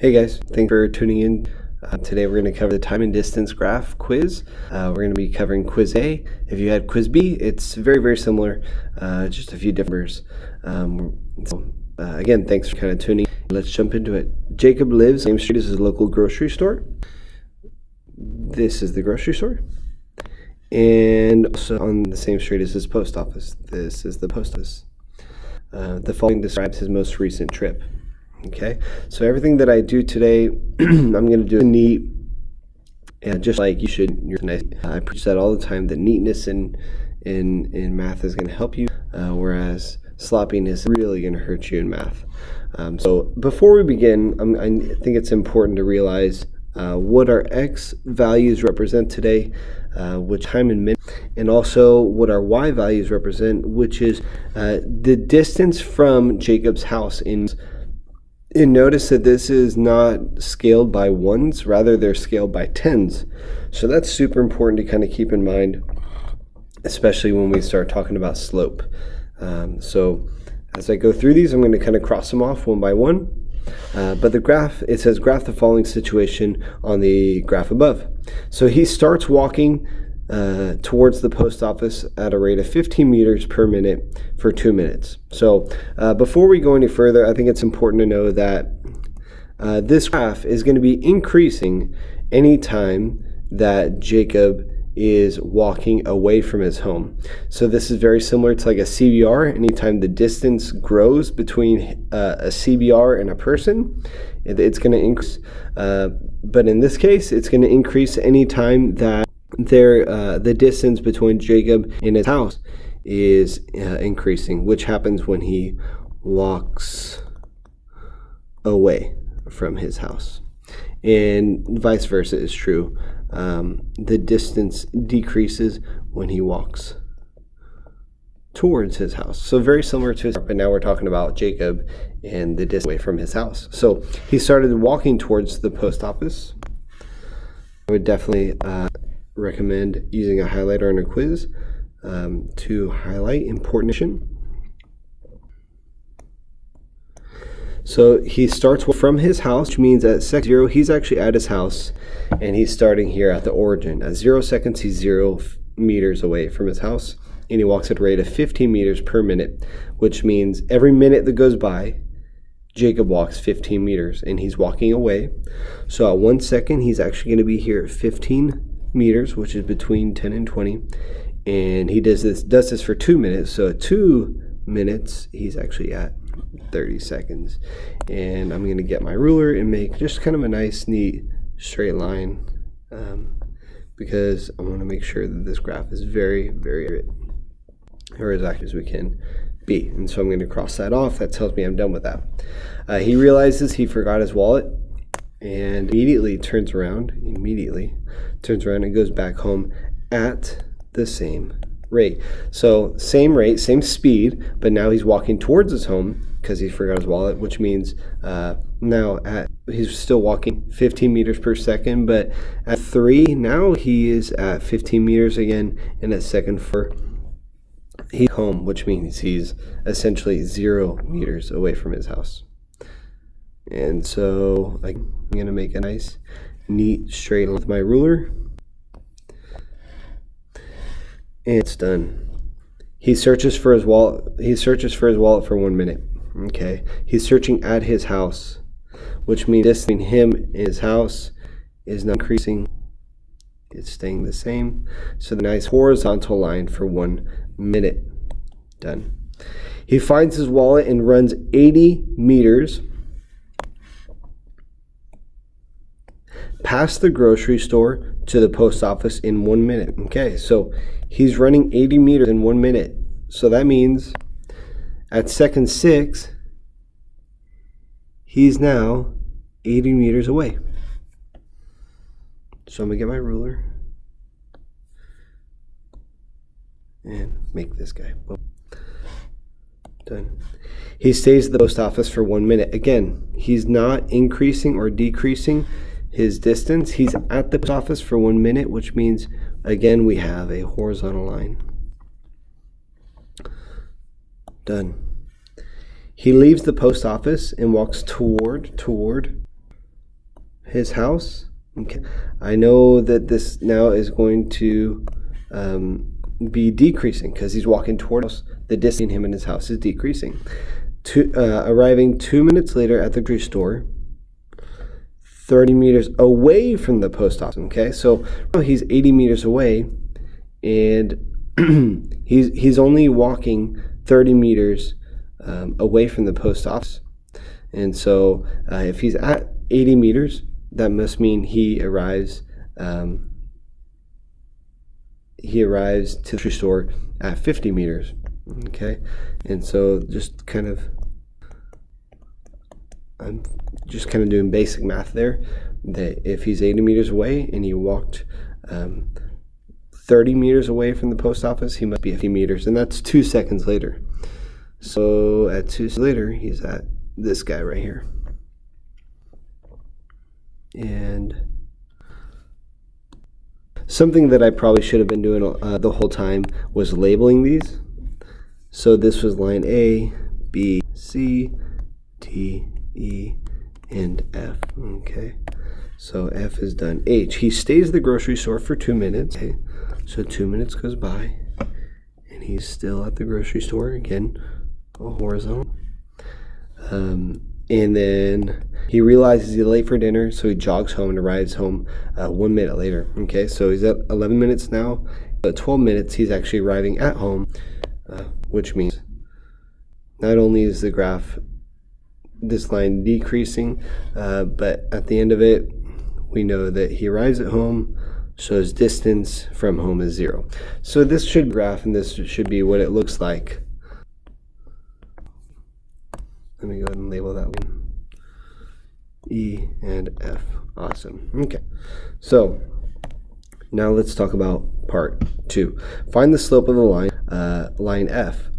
Hey guys, thanks for tuning in. Today we're going to cover the time and distance graph quiz. We're going to be covering quiz A. If you had quiz B, it's very similar, just a few different numbers. Again, thanks for kind of tuning in. Let's jump into it. Jacob lives on the same street as his local grocery store. This is the grocery store. And also on the same street as his post office. This is the post office. The following describes his most recent trip. Okay, so everything that I do today, I'm going to do neat, and just like you should. I preach that all the time. That neatness in math is going to help you, whereas sloppiness is really going to hurt you in math. So before we begin, I think it's important to realize what our x values represent today, which time in minutes, and also what our y values represent, which is the distance from Jacob's house in. And notice that this is not scaled by ones, rather they're scaled by tens. So that's super important to kind of keep in mind, especially when we start talking about slope. So as I go through these, I'm going to kind of cross them off one by one. But the graph, it says graph the following situation on the graph above. So he starts walking towards the post office at a rate of 15 meters per minute for 2 minutes. So before we go any further, I think it's important to know that this graph is going to be increasing anytime that Jacob is walking away from his home. So this is very similar to like a CBR. Anytime the distance grows between a CBR and a person, it's going to increase. But in this case, it's going to increase anytime that the distance between Jacob and his house is increasing, which happens when he walks away from his house. And vice versa is true. The distance decreases when he walks towards his house. So very similar to his, but now we're talking about Jacob and the distance away from his house. So he started walking towards the post office. I would definitely recommend using a highlighter in a quiz to highlight important information. So he starts from his house, which means at second 0, he's actually at his house, and he's starting here at the origin. At 0 seconds, he's 0 meters away from his house, and he walks at a rate of 15 meters per minute, which means every minute that goes by, Jacob walks 15 meters, and he's walking away. So at 1 second, he's actually going to be here at 15 meters, which is between 10 and 20, and he does this for 2 minutes. So at 2 minutes, he's actually at 30 seconds. And I'm going to get my ruler and make just kind of a nice, neat, straight line, because I want to make sure that this graph is very accurate, or as accurate as we can be. And so I'm going to cross that off. That tells me I'm done with that. He realizes he forgot his wallet and immediately turns around and goes back home at the same rate. So same rate, same speed, but now he's walking towards his home because he forgot his wallet, which means he's still walking 15 meters per second, but at 3, now he is at 15 meters again, and at second 4, he's home, which means he's essentially 0 meters away from his house. And so I'm going to make a nice, neat, straight line with my ruler. And it's done. He searches for his wallet. For 1 minute. Okay. He's searching at his house, which means distance between him and his house is not increasing. It's staying the same. So the nice horizontal line for 1 minute. Done. He finds his wallet and runs 80 meters past the grocery store to the post office in 1 minute. Okay, so he's running 80 meters in 1 minute. So that means at second 6, he's now 80 meters away. So I'm going to get my ruler and make this guy. Boom. Done. He stays at the post office for 1 minute. Again, he's not increasing or decreasing his distance. He's at the post office for 1 minute, which means, again, we have a horizontal line. Done. He leaves the post office and walks toward his house. Okay, I know that this now is going to be decreasing because he's walking toward us. The distance between him and his house is decreasing. Arriving 2 minutes later at the grocery store, 30 meters away from the post office. Okay, so he's 80 meters away, and he's only walking 30 meters away from the post office. And so if he's at 80 meters, that must mean he arrives to the grocery store at 50 meters. Okay, and so I'm just kind of doing basic math there, that if he's 80 meters away and he walked 30 meters away from the post office, he must be 50 meters, and that's 2 seconds later. So at 2 seconds later, he's at this guy right here. And something that I probably should have been doing the whole time was labeling these. So this was line A, B, C, D, E, and F. Okay, so F is done. H, he stays at the grocery store for 2 minutes. Okay, so 2 minutes goes by, and he's still at the grocery store. Again, horizontal. And then he realizes he's late for dinner, so he jogs home and arrives home 1 minute later. Okay, so he's at 11 minutes now. At 12 minutes, he's actually arriving at home, which means not only is the graph, this line decreasing, but at the end of it, we know that he arrives at home, so his distance from home is 0. So this should be graph, and this should be what it looks like. Let me go ahead and label that one. E and F. Awesome. Okay. So now let's talk about part 2. Find the slope of the line, line F.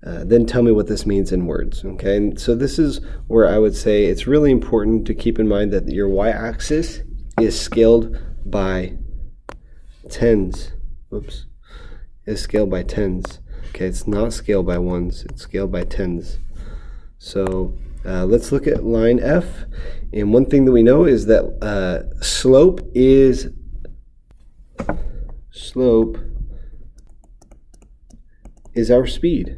Then tell me what this means in words. Okay. And so this is where I would say it's really important to keep in mind that your y-axis is scaled by tens. Whoops. Is scaled by tens. Okay. It's not scaled by ones. It's scaled by tens. So let's look at line F, and one thing that we know is that slope is our speed,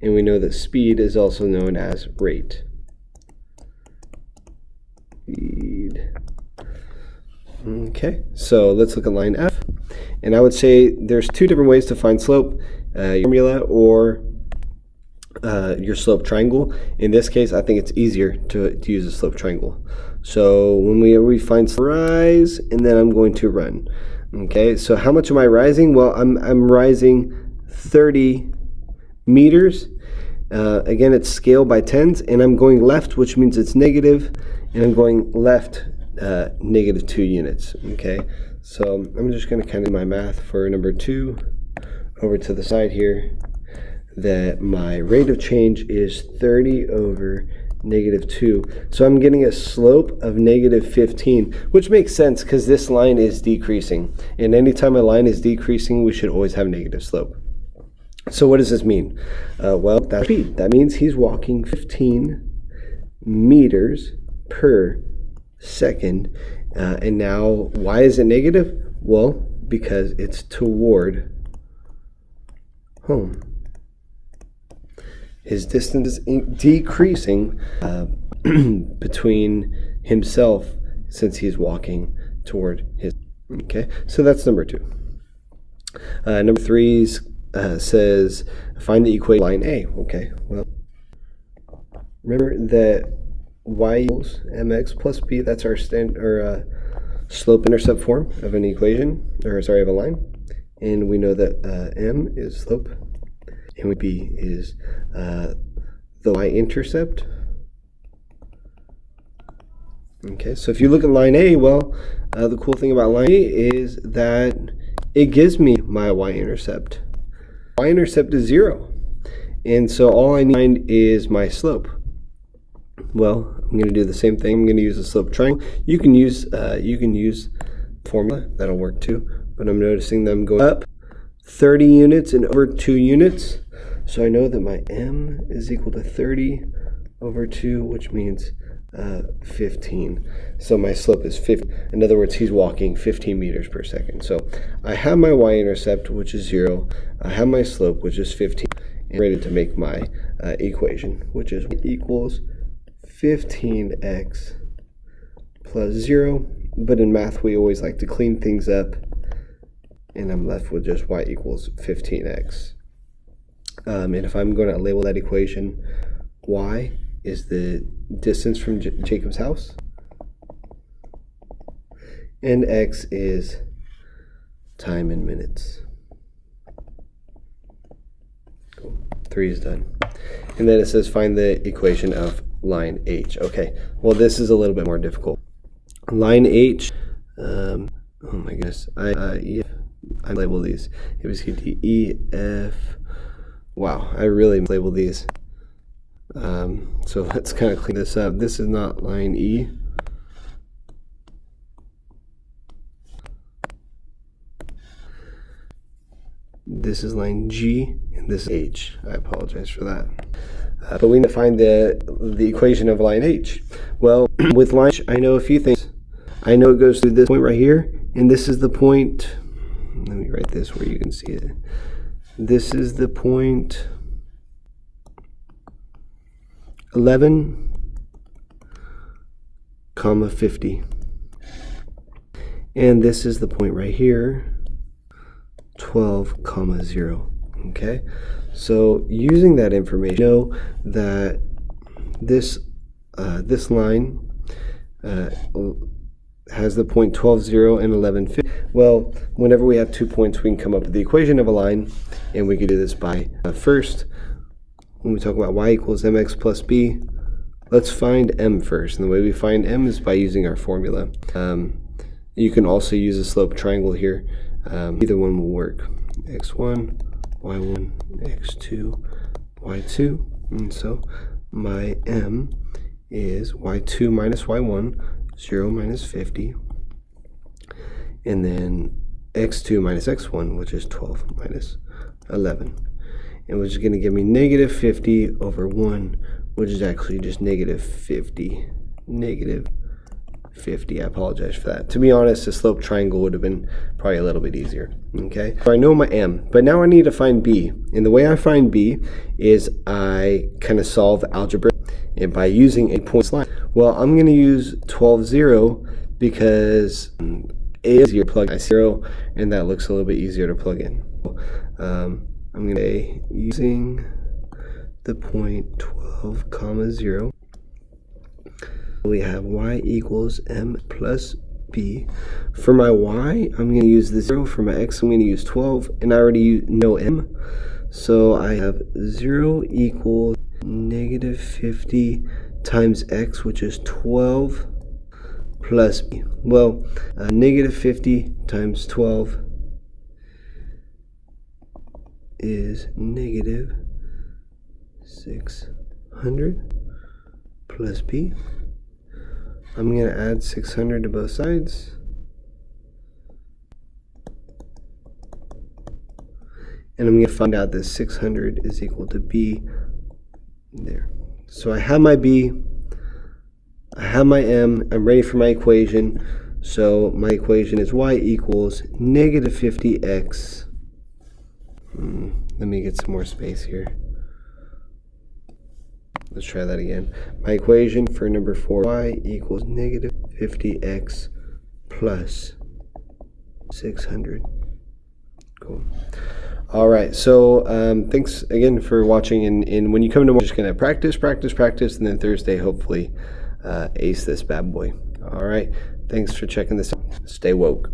and we know that speed is also known as rate. Speed. Okay, so let's look at line F, and I would say there's 2 different ways to find slope: formula or your slope triangle. In this case, I think it's easier to use a slope triangle. So when we find rise, and then I'm going to run. Okay, so how much am I rising? Well, I'm rising 30 meters. Again, it's scaled by tens, and I'm going left, which means it's negative, and I'm going left negative 2 units. Okay, so I'm just going to kind of do my math for number 2 over to the side here, that my rate of change is 30 over negative 2. So I'm getting a slope of negative 15, which makes sense because this line is decreasing. And anytime a line is decreasing, we should always have negative slope. So what does this mean? Well, that's speed. That means he's walking 15 meters per second. And now, why is it negative? Well, because it's toward home. His distance is decreasing between himself since he's walking toward his. Okay, so that's number 2. Number 3 says find the equation line A. Okay, well, remember that y equals mx plus b. That's our slope-intercept form of an equation, of a line, and we know that m is slope, and b is the y-intercept. Okay, so if you look at line A, well, the cool thing about line A is that it gives me my y-intercept. Y-intercept is 0, and so all I need is my slope. Well, I'm going to do the same thing. I'm going to use a slope triangle. You can use formula. That'll work too. But I'm noticing them going up 30 units and over 2 units. So I know that my m is equal to 30 over 2, which means 15. So my slope is 50. In other words, he's walking 15 meters per second. So I have my y-intercept, which is 0. I have my slope, which is 15. And I'm ready to make my equation, which is equals 15x plus 0. But in math, we always like to clean things up. And I'm left with just y equals 15x. And if I'm going to label that equation, y is the distance from Jacob's house, and x is time in minutes. Cool. 3 is done. And then it says find the equation of line H. Okay, well this is a little bit more difficult. Line H, oh my goodness, I label these A, B, C, D, E, F. Wow, I really labeled these. So let's kind of clean this up. This is not line E. This is line G, and this is H. I apologize for that. But we need to find the equation of line H. Well, with line H, I know a few things. I know it goes through this point right here, and this is the point. Let me write this where you can see it. This is the point 11, 50. And this is the point right here, 12, 0. Okay? So using that information, you know that this line has the point 12, 0 and 11, 50. Well, whenever we have 2 points, we can come up with the equation of a line, and we can do this by first, when we talk about y equals mx plus b, let's find m first. And the way we find m is by using our formula. You can also use a slope triangle here. Either one will work. x1, y1, x2, y2. And so my m is y2 minus y1, 0 minus 50. And then x2 minus x1, which is 12 minus 11. And which is going to give me negative 50 over 1, which is actually just negative 50. Negative 50. I apologize for that. To be honest, the slope triangle would have been probably a little bit easier. Okay, so I know my m, but now I need to find b. And the way I find b is I kind of solve algebra and by using a point line. Well, I'm going to use 12, 0 because it is easier to plug in 0, and that looks a little bit easier to plug in. I'm going to say using the point 12, 0. We have y equals m plus b. For my y, I'm going to use the 0. For my x, I'm going to use 12, and I already know m. So I have 0 equals negative 50 times x, which is 12 plus b. Well, negative 50 times 12 is negative 600 plus b. I'm going to add 600 to both sides. And I'm going to find out that 600 is equal to b there. So I have my b, I have my m, I'm ready for my equation. So my equation is y equals negative 50x. Let me get some more space here. Let's try that again. My equation for number 4, y equals negative 50x plus 600. Cool. All right, so thanks again for watching. And when you come tomorrow, just gonna practice, and then Thursday, hopefully, ace this bad boy. All right, thanks for checking this out. Stay woke.